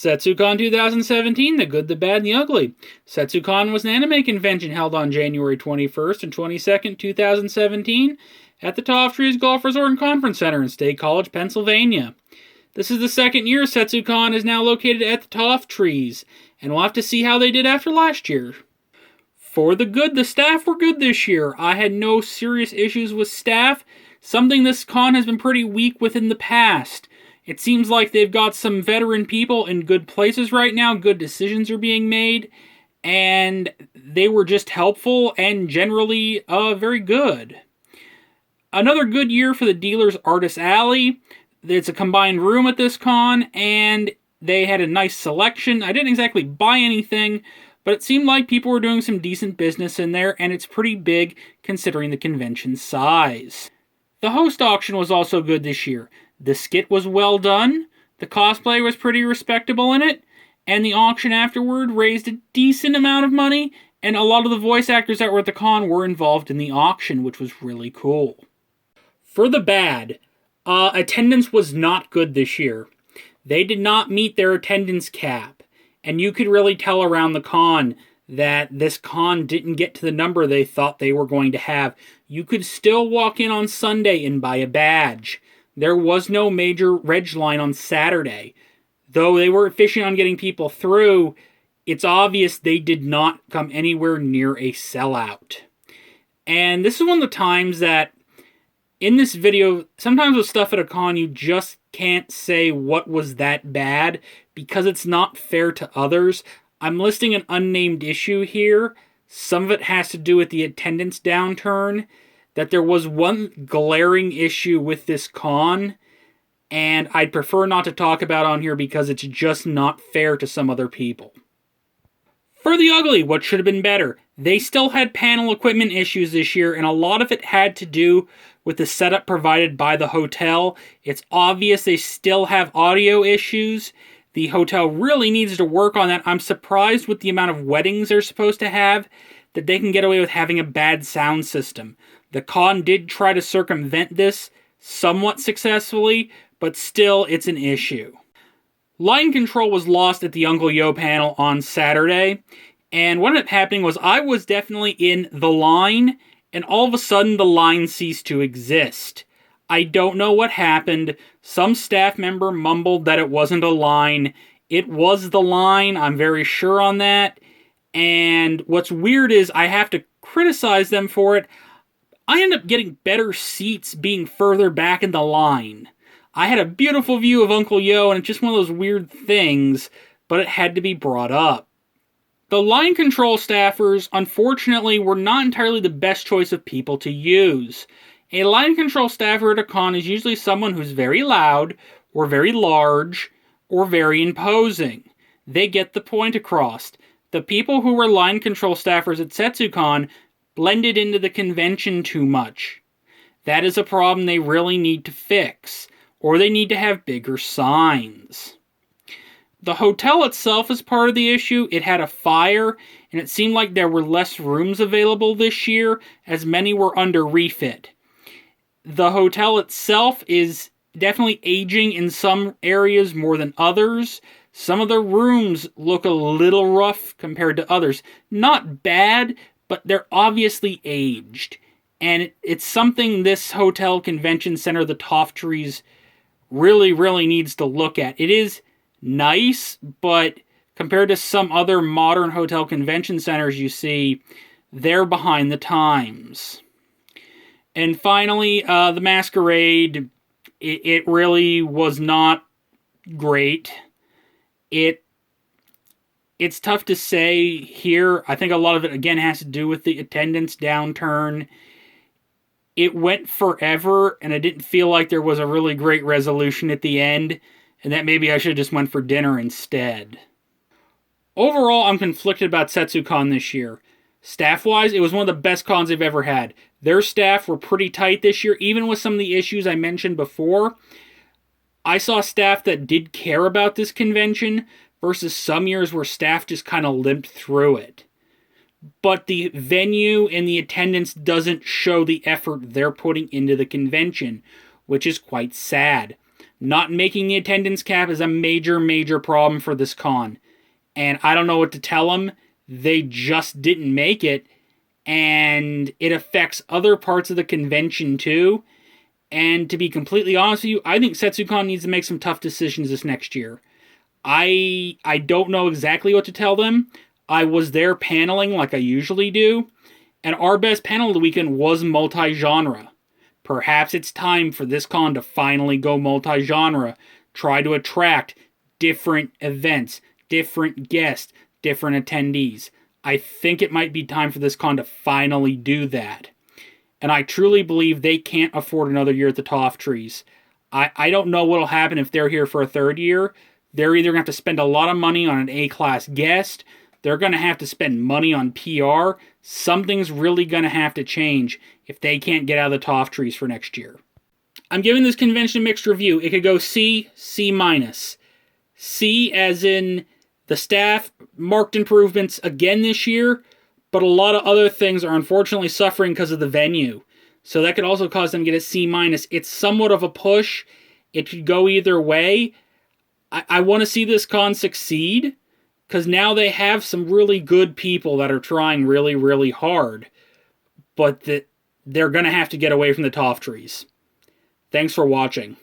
Setsucon 2017, The Good, the Bad, and the Ugly. Setsucon was an anime convention held on January 21st and 22nd, 2017 at the Toff Trees Golf Resort and Conference Center in State College, Pennsylvania. This is the second year Setsucon is now located at the Toff Trees, and we'll have to see how they did after last year. For the good, the staff were good this year. I had no serious issues with staff, something this con has been pretty weak with in the past. It seems like they've got some veteran people in good places right now, good decisions are being made, and they were just helpful and generally very good. Another good year for the dealers Artist Alley. It's a combined room at this con, and they had a nice selection. I didn't exactly buy anything, but it seemed like people were doing some decent business in there, and it's pretty big considering the convention size. The host auction was also good this year. The skit was well done, the cosplay was pretty respectable in it, and the auction afterward raised a decent amount of money, and a lot of the voice actors that were at the con were involved in the auction, which was really cool. For the bad, attendance was not good this year. They did not meet their attendance cap, and you could really tell around the con that this con didn't get to the number they thought they were going to have. You could still walk in on Sunday and buy a badge. There was no major reg line on Saturday. Though they were efficient on getting people through, it's obvious they did not come anywhere near a sellout. And this is one of the times that, in this video, sometimes with stuff at a con, you just can't say what was that bad, because it's not fair to others. I'm listing an unnamed issue here. Some of it has to do with the attendance downturn, that there was one glaring issue with this con, and I'd prefer not to talk about on here because it's just not fair to some other people. For the ugly, what should have been better? They still had panel equipment issues this year, and a lot of it had to do with the setup provided by the hotel. It's obvious they still have audio issues. The hotel really needs to work on that. I'm surprised with the amount of weddings they're supposed to have that they can get away with having a bad sound system. The con did try to circumvent this somewhat successfully, but still it's an issue. Line control was lost at the Uncle Yo panel on Saturday, and what ended up happening was I was definitely in the line, and all of a sudden the line ceased to exist. I don't know what happened. Some staff member mumbled that it wasn't a line. It was the line, I'm very sure on that. And what's weird is I have to criticize them for it. I end up getting better seats being further back in the line. I had a beautiful view of Uncle Yo, and it's just one of those weird things, but it had to be brought up. The line control staffers, unfortunately, were not entirely the best choice of people to use. A line control staffer at a con is usually someone who's very loud, or very large, or very imposing. They get the point across. The people who were line control staffers at Setsucon blended into the convention too much. That is a problem they really need to fix, or they need to have bigger signs. The hotel itself is part of the issue. It had a fire, and it seemed like there were less rooms available this year, as many were under refit. The hotel itself is definitely aging in some areas more than others. Some of the rooms look a little rough compared to others. Not bad, but they're obviously aged. And it's something this hotel convention center, the Toff Trees, really, really needs to look at. It is nice, but compared to some other modern hotel convention centers you see, they're behind the times. And finally, the Masquerade, it really was not great. It's tough to say here. I think a lot of it, again, has to do with the attendance downturn. It went forever, and I didn't feel like there was a really great resolution at the end, and that maybe I should have just went for dinner instead. Overall, I'm conflicted about Setsucon this year. Staff-wise, it was one of the best cons they've ever had. Their staff were pretty tight this year, even with some of the issues I mentioned before. I saw staff that did care about this convention, versus some years where staff just kind of limped through it. But the venue and the attendance doesn't show the effort they're putting into the convention, which is quite sad. not making the attendance cap is a major, major problem for this con. And I don't know what to tell them. They just didn't make it. And it affects other parts of the convention too. And to be completely honest with you, I think Setsucon needs to make some tough decisions this next year. I don't know exactly what to tell them. I was there paneling like I usually do. And our best panel of the weekend was multi-genre. Perhaps it's time for this con to finally go multi-genre. Try to attract different events, different guests, different attendees. I think it might be time for this con to finally do that. And I truly believe they can't afford another year at the Toff Trees. I don't know what'll happen if they're here for a third year. They're either going to have to spend a lot of money on an A-class guest. They're going to have to spend money on PR. Something's really going to have to change if they can't get out of the Toff Trees for next year. I'm giving this convention a mixed review. It could go C, C minus. C as in the staff marked improvements again this year, but a lot of other things are unfortunately suffering because of the venue. So that could also cause them to get a C minus. It's somewhat of a push. It could go either way. I want to see this con succeed, because now they have some really good people that are trying really, really hard, but that they're going to have to get away from the Toff Trees. Thanks for watching.